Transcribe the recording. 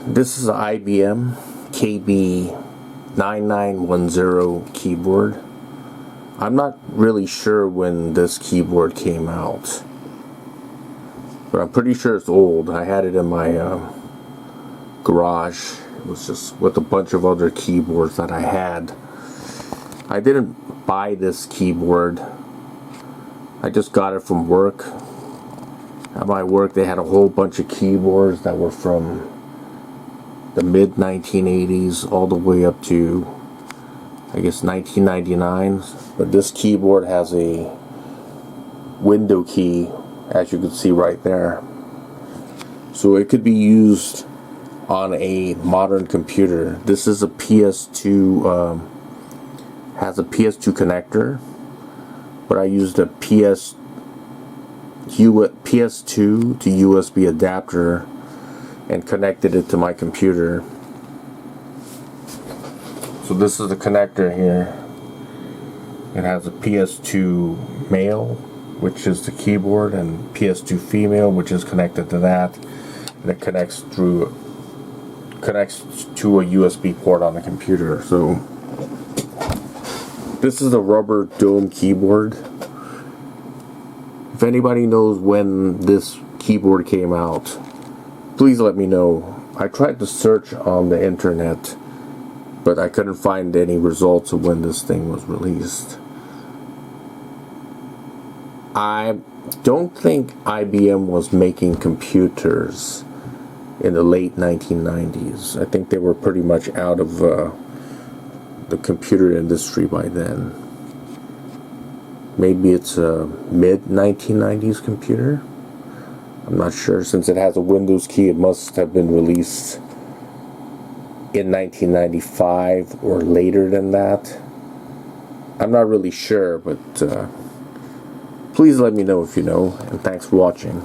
This is an IBM KB-9910 keyboard. I'm not really sure when this keyboard came out, but I'm pretty sure it's old. I had it in my garage. It was just with a bunch of other keyboards that I had. I didn't buy this keyboard. I just got it from work. At my work they had a whole bunch of keyboards that were from the mid 1980s all the way up to, I guess, 1999. But this keyboard has a window key, as you can see right there, so it could be used on a modern computer. This is a PS2, has a PS2 connector, but I used a PS2 to USB adapter and connected it to my computer. So this is the connector here. It has a PS2 male, which is the keyboard, and PS2 female, which is connected to that, and it connects to a USB port on the computer. So this is a rubber dome keyboard. If anybody knows when this keyboard came out, please let me know. I tried to search on the internet, but I couldn't find any results of when this thing was released. I don't think IBM was making computers in the late 1990s. I think they were pretty much out of the computer industry by then. Maybe it's a mid 1990s computer. I'm not sure. Since it has a Windows key, it must have been released in 1995 or later than that. I'm not really sure, but please let me know if you know, and thanks for watching.